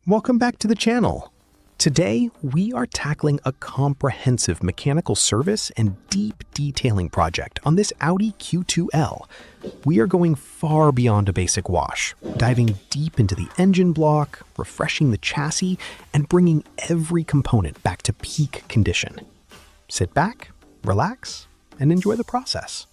Welcome back to the channel. Today, we are tackling a comprehensive mechanical service and deep detailing project on this Audi Q2L. We are going far beyond a basic wash, diving deep into the engine block, refreshing the chassis, and bringing every component back to peak condition. Sit back, relax, and enjoy the process.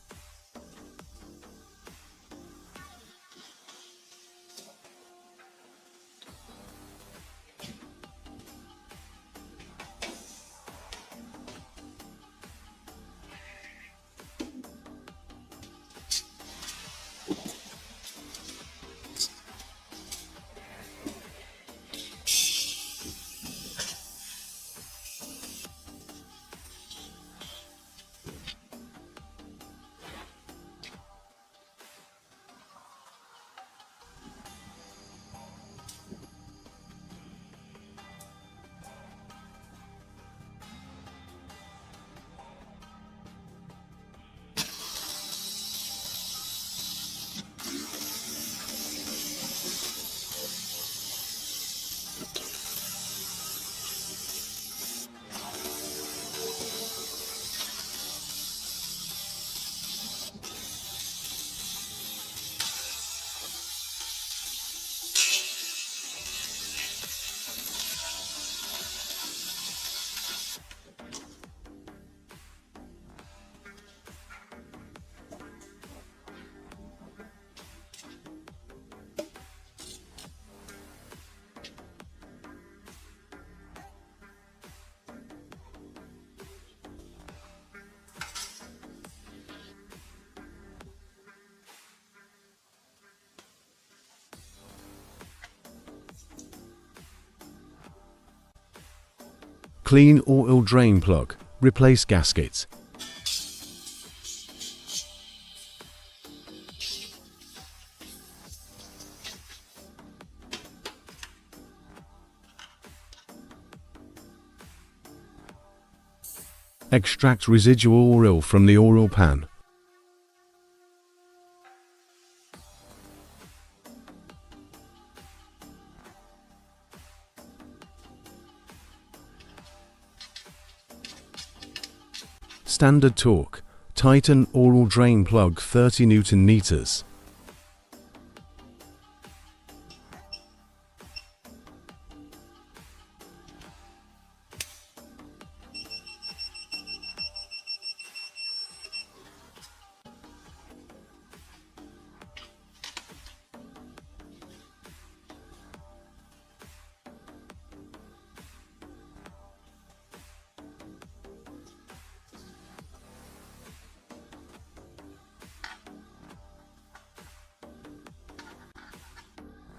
Clean oil drain plug. Replace gaskets. Extract residual oil from the oil pan. Standard torque. Tighten oil drain plug 30 Newton meters.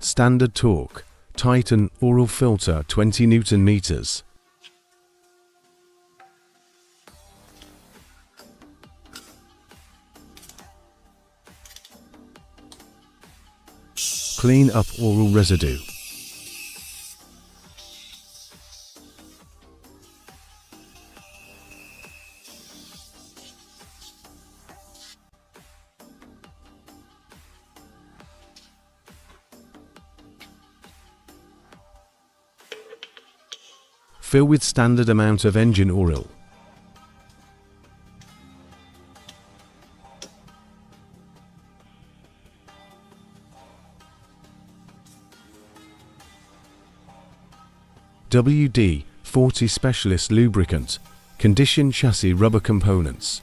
Standard torque. Tighten oil filter 20 Newton meters. Clean up oil residue. Fill with standard amount of engine oil. WD-40 Specialist Lubricant. Condition chassis rubber components.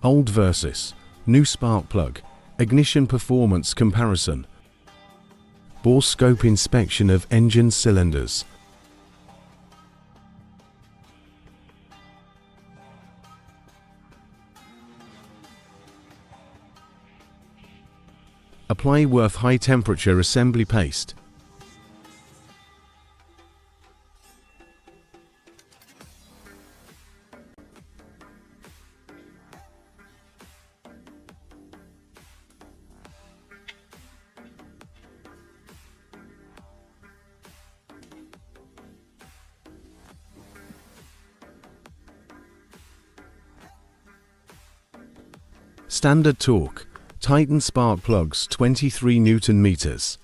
Old versus new spark plug, ignition performance comparison, Borescope inspection of engine cylinders. Apply Würth high temperature assembly paste. Standard torque, Titan spark plugs 23 Newton meters.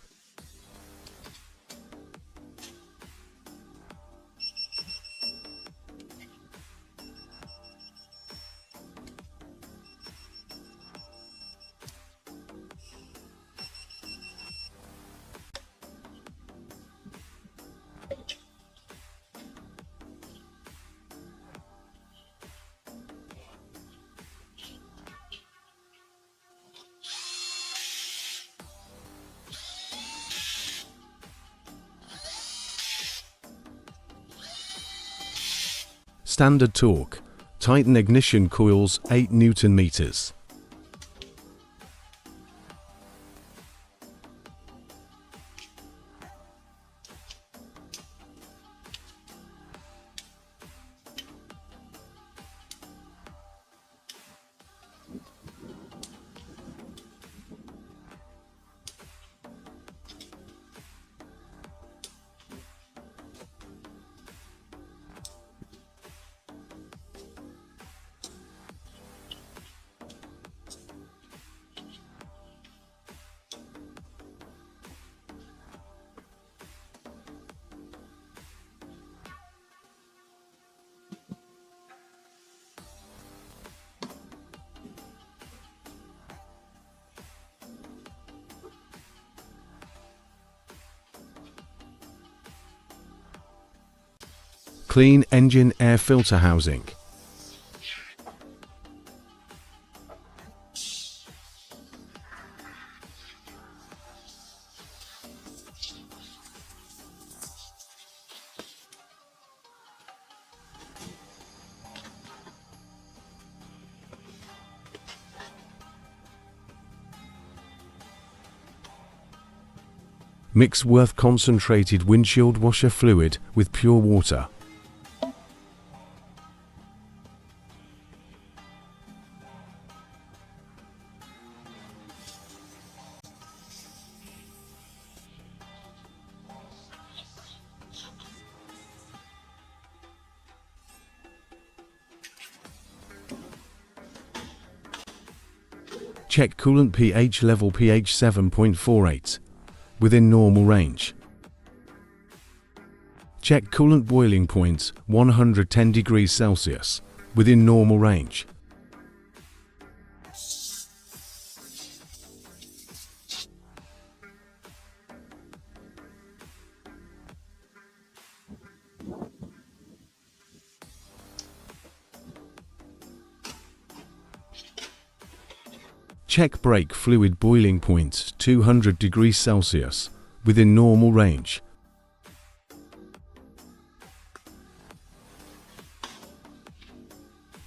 Standard torque, Titan ignition coils 8 Newton meters. Clean engine air filter housing. Mix Würth concentrated windshield washer fluid with pure water. Check coolant pH level, pH 7.48, within normal range. Check coolant boiling point 110 degrees Celsius, within normal range. Check brake fluid boiling point 200 degrees Celsius, within normal range.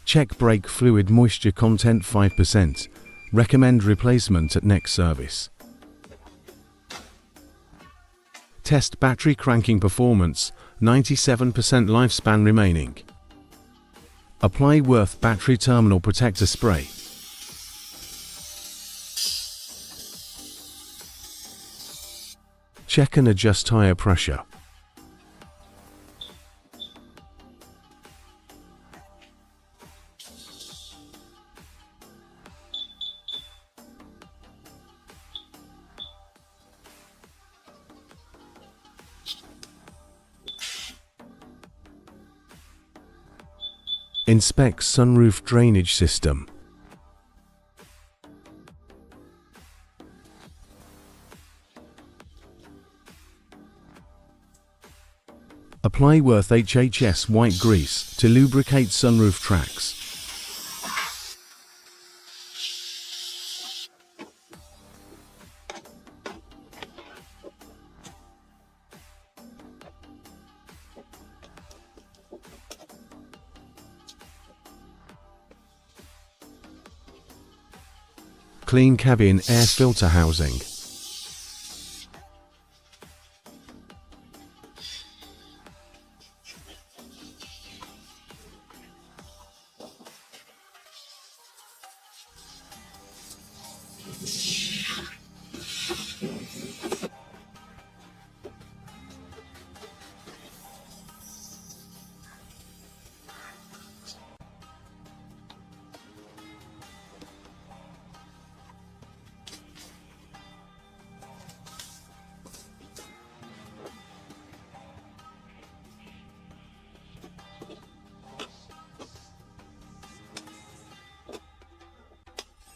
Check brake fluid moisture content 5%. Recommend replacement at next service. Test battery cranking performance, 97% lifespan remaining. Apply Würth battery terminal protector spray. Check and adjust tire pressure. Inspect sunroof drainage system. Apply Würth HHS white grease to lubricate sunroof tracks. Clean cabin air filter housing.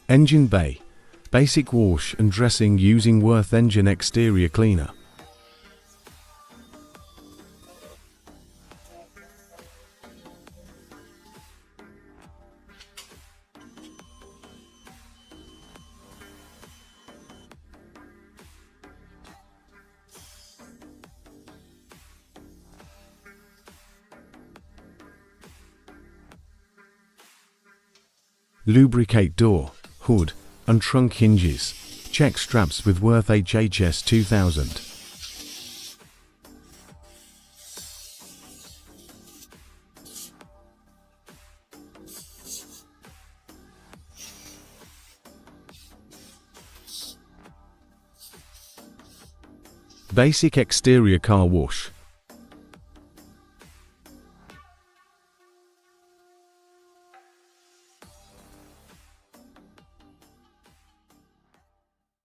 Engine bay. Basic wash and dressing using Würth engine exterior cleaner. Lubricate door, hood and trunk hinges. Check straps with Würth HHS 2000. Basic exterior car wash.